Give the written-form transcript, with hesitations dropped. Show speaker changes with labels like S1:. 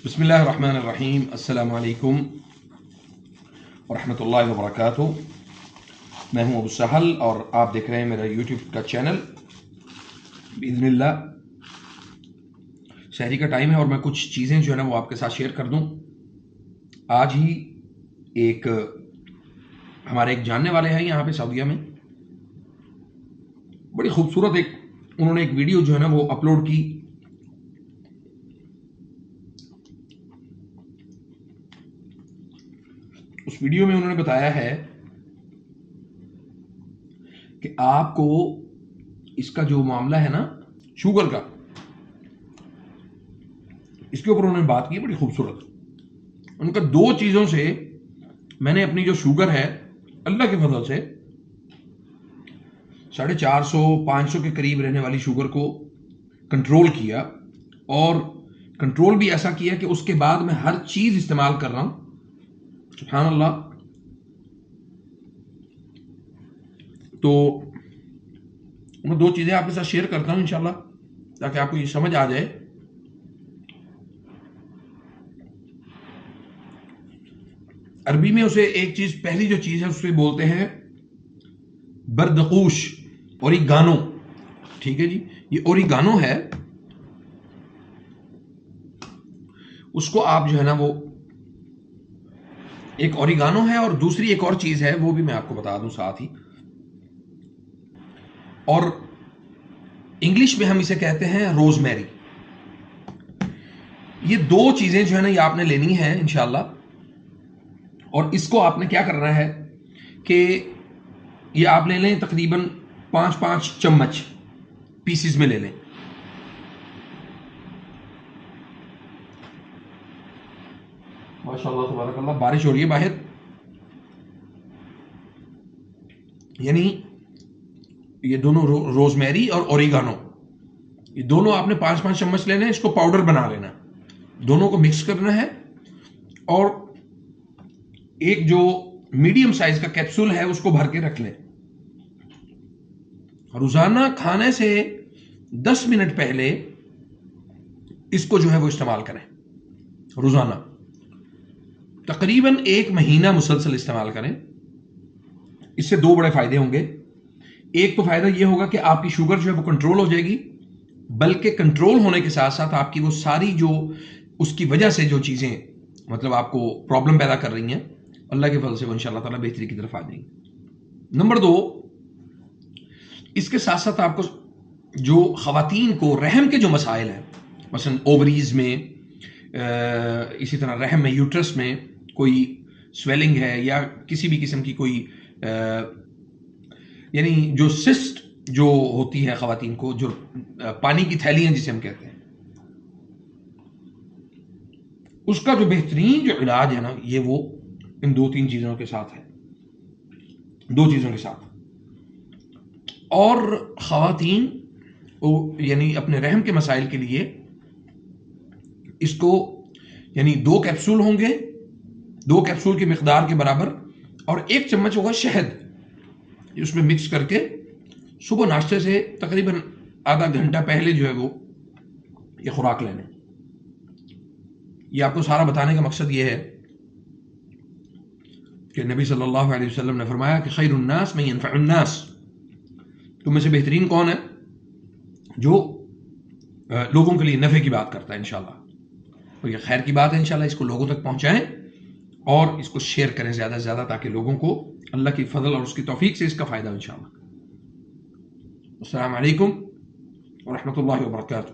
S1: بسم اللہ الرحمن الرحیم۔ السلام علیکم ورحمۃ اللہ وبرکاتہ۔ میں ہوں ابو سہل اور آپ دیکھ رہے ہیں میرا یوٹیوب کا چینل باذن اللہ۔ شہری کا ٹائم ہے اور میں کچھ چیزیں جو ہے نا وہ آپ کے ساتھ شیئر کر دوں۔ آج ہی ہمارے ایک جاننے والے ہیں یہاں پہ سعودیہ میں، بڑی خوبصورت انہوں نے ایک ویڈیو جو ہے نا وہ اپلوڈ کی۔ اس ویڈیو میں انہوں نے بتایا ہے کہ آپ کو اس کا جو معاملہ ہے نا شوگر کا، اس کے اوپر انہوں نے بات کی بڑی خوبصورت۔ ان کا دو چیزوں سے میں نے اپنی جو شوگر ہے اللہ کے فضل سے 450-500 کے قریب رہنے والی شوگر کو کنٹرول کیا، اور کنٹرول بھی ایسا کیا کہ اس کے بعد میں ہر چیز استعمال کر رہا ہوں۔ سبحان اللہ۔ تو میں دو چیزیں آپ کے ساتھ شیئر کرتا ہوں انشاءاللہ تاکہ آپ کو یہ سمجھ آ جائے۔ عربی میں اسے ایک چیز، پہلی جو چیز ہے اس سے بولتے ہیں بردقوش، اوریگانو۔ ٹھیک ہے جی، یہ اوریگانو ہے، اس کو آپ جو ہے نا وہ ایک اوریگانو ہے، اور دوسری ایک اور چیز ہے وہ بھی میں آپ کو بتا دوں ساتھ ہی، اور انگلش میں ہم اسے کہتے ہیں روز میری۔ یہ دو چیزیں جو ہے نا یہ آپ نے لینی ہے انشاءاللہ، اور اس کو آپ نے کیا کرنا ہے کہ یہ آپ لے لیں تقریباً 5 چمچ پیسز میں لے لیں۔ ماشاءاللہ تبارک اللہ، بارش ہو رہی ہے باہر، یعنی یہ دونوں روز میری اور اوریگانو، یہ دونوں آپ نے 5 چمچ لینا ہے، اس کو پاؤڈر بنا لینا، دونوں کو مکس کرنا ہے، اور ایک جو میڈیم سائز کا کیپسول ہے اس کو بھر کے رکھ لیں۔ روزانہ کھانے سے 10 منٹ پہلے اس کو جو ہے وہ استعمال کریں روزانہ، تقریباً 1 مہینہ مسلسل استعمال کریں۔ اس سے دو بڑے فائدے ہوں گے۔ ایک تو فائدہ یہ ہوگا کہ آپ کی شوگر جو ہے وہ کنٹرول ہو جائے گی، بلکہ کنٹرول ہونے کے ساتھ ساتھ آپ کی وہ ساری جو اس کی وجہ سے جو چیزیں مطلب آپ کو پرابلم پیدا کر رہی ہیں، اللہ کے فضل سے وہ انشاءاللہ تعالیٰ بہتری کی طرف آ جائیں گی۔ نمبر 2، اس کے ساتھ ساتھ آپ کو جو خواتین کو رحم کے جو مسائل ہیں، مثلا اووریز میں، اسی طرح رحم میں، یوٹرس میں کوئی سویلنگ ہے، یا کسی بھی قسم کی کوئی یعنی جو سسٹ جو ہوتی ہے خواتین کو، جو پانی کی تھیلیاں جسے ہم کہتے ہیں، اس کا جو بہترین جو علاج ہے نا یہ وہ ان 2-3 چیزوں کے ساتھ ہے، 2 چیزوں کے ساتھ۔ اور خواتین یعنی اپنے رحم کے مسائل کے لیے اس کو یعنی 2 کیپسول ہوں گے، 2 کیپسول کی مقدار کے برابر، اور 1 چمچ ہوگا شہد، اس میں مکس کر کے صبح ناشتے سے تقریباً آدھا گھنٹہ پہلے جو ہے وہ یہ خوراک لینے۔ یہ آپ کو سارا بتانے کا مقصد یہ ہے کہ نبی صلی اللہ علیہ وسلم نے فرمایا کہ خیر الناس من ينفع الناس، تم میں سے بہترین کون ہے جو لوگوں کے لیے نفع کی بات کرتا ہے انشاءاللہ۔ تو یہ خیر کی بات ہے انشاءاللہ، اس کو لوگوں تک پہنچائیں اور اس کو شیئر کریں زیادہ سے زیادہ، تاکہ لوگوں کو اللہ کی فضل اور اس کی توفیق سے اس کا فائدہ انشاءاللہ۔ السلام علیکم ورحمۃ اللہ وبرکاتہ۔